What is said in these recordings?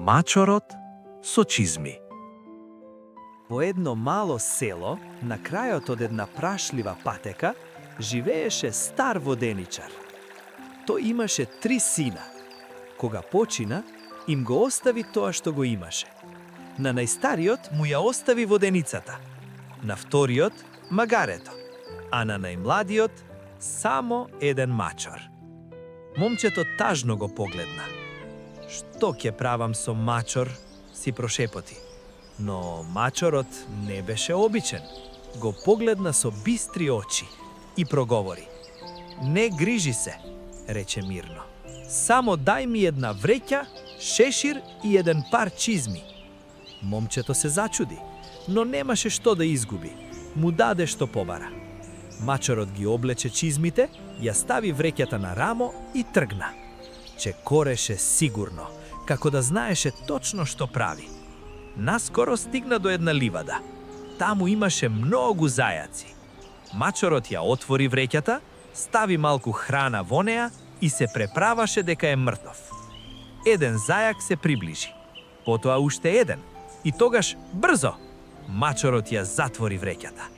Мачорот со чизми. Во едно мало село, на крајот од една прашлива патека, живееше стар воденичар. Тој имаше 3 сина. Кога почина, им го остави тоа што го имаше. На најстариот му ја остави воденицата, на вториот магарето, а на најмладиот само еден мачор. Момчето тажно го погледна. Што ќе правам со мачор, си прошепоти. Но мачорот не беше обичен. Го погледна со бистри очи и проговори. Не грижи се, рече мирно. Само дај ми една вреќа, шешир и еден пар чизми. Момчето се зачуди, но немаше што да изгуби. Му даде што побара. Мачорот ги облече чизмите, ја стави вреќата на рамо и тргна. Чекореше сигурно, како да знаеше точно што прави. Наскоро стигна до една ливада. Таму имаше многу зајаци. Мачорот ја отвори вреќата, стави малку храна во неа и се преправаше дека е мртов. Еден зајак се приближи. Потоа уште еден. И тогаш брзо мачорот ја затвори вреќата.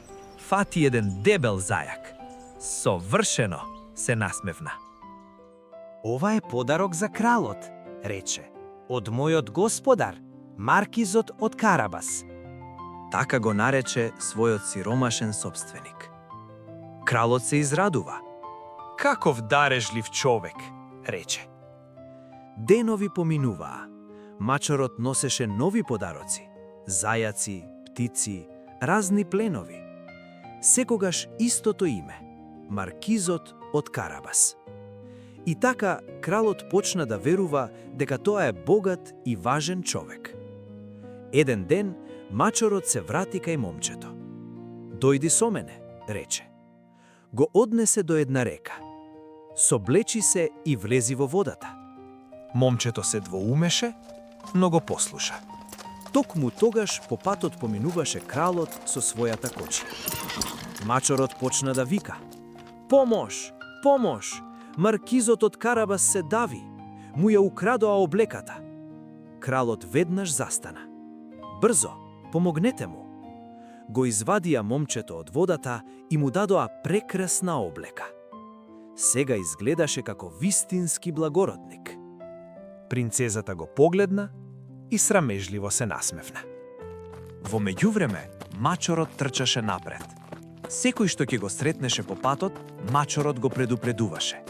Фати еден дебел зајак. Совршено се насмевна. Ова е подарок за кралот, рече, од мојот господар, маркизот од Карабас. Така го нарече својот сиромашен собственик. Кралот се израдува. Каков дарежлив човек, рече. Денови поминуваа. Мачорот носеше нови подароци. Зајаци, птици, разни пленови. Секогаш истото име. Маркизот од Карабас. И така, кралот почна да верува дека тоа е богат и важен човек. Еден ден, мачорот се врати кај момчето. Дојди со мене, рече. Го однесе до една река. Соблечи се и влези во водата. Момчето се двоумеше, но го послуша. Токму тогаш по патот поминуваше кралот со својата кочија. Мачорот почна да вика. Помош! Помош! Маркизот од Карабас се дави. Му ја украдоа облеката. Кралот веднаш застана. Брзо, помогнете му. Го извадија момчето од водата и му дадоа прекрасна облека. Сега изгледаше како вистински благородник. Принцезата го погледна и срамежливо се насмевна. Во меѓувреме, мачорот трчаше напред. Секој што ќе го сретнеше по патот, мачорот го предупредуваше.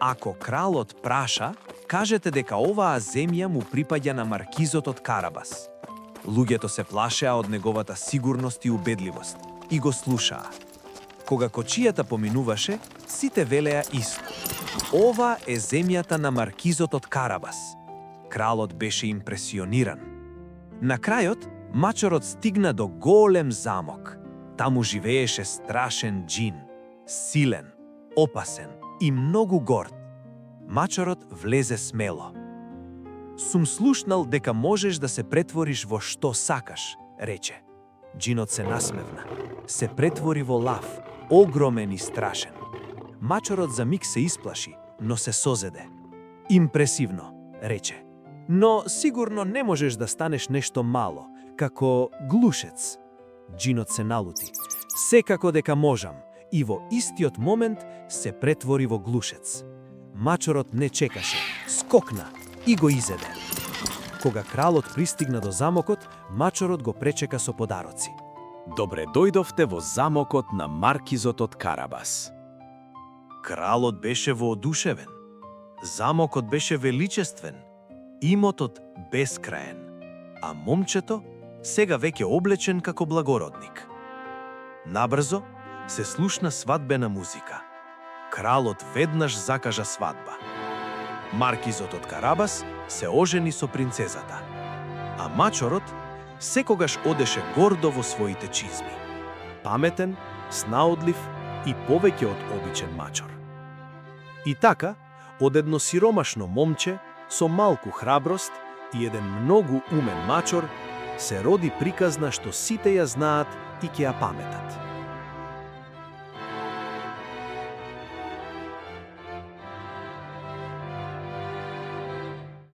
Ако кралот праша, кажете дека оваа земја му припаѓа на маркизот од Карабас. Луѓето се плашеа од неговата сигурност и убедливост и го слушаа. Кога кочијата поминуваше, сите велеа исто. Ова е земјата на маркизот од Карабас. Кралот беше импресиониран. На крајот, мачорот стигна до голем замок. Таму живееше страшен џин, силен, опасен и многу горд. Мачорот влезе смело. Сум слушнал дека можеш да се претвориш во што сакаш, рече. Џинот се насмевна. Се претвори во лав, огромен и страшен. Мачорот за миг се исплаши, но се созеде. Импресивно, рече. Но сигурно не можеш да станеш нешто мало, како глушец. Џинот се налути. Секако дека можам, и во истиот момент се претвори во глушец. Мачорот не чекаше, скокна и го изеде. Кога кралот пристигна до замокот, мачорот го пречека со подароци. Добре дојдовте во замокот на маркизот од Карабас. Кралот беше воодушевен. Замокот беше величествен, имотот бескраен, а момчето сега веќе облечен како благородник. Набрзо се слушна свадбена музика. Кралот веднаш закажа свадба. Маркизот од Карабас се ожени со принцезата, а мачорот секогаш одеше гордо во своите чизми. Паметен, снаодлив и повеќе од обичен мачор. И така, од едно сиромашно момче со малку храброст и еден многу умен мачор се роди приказна што сите ја знаат и ќе ја паметат.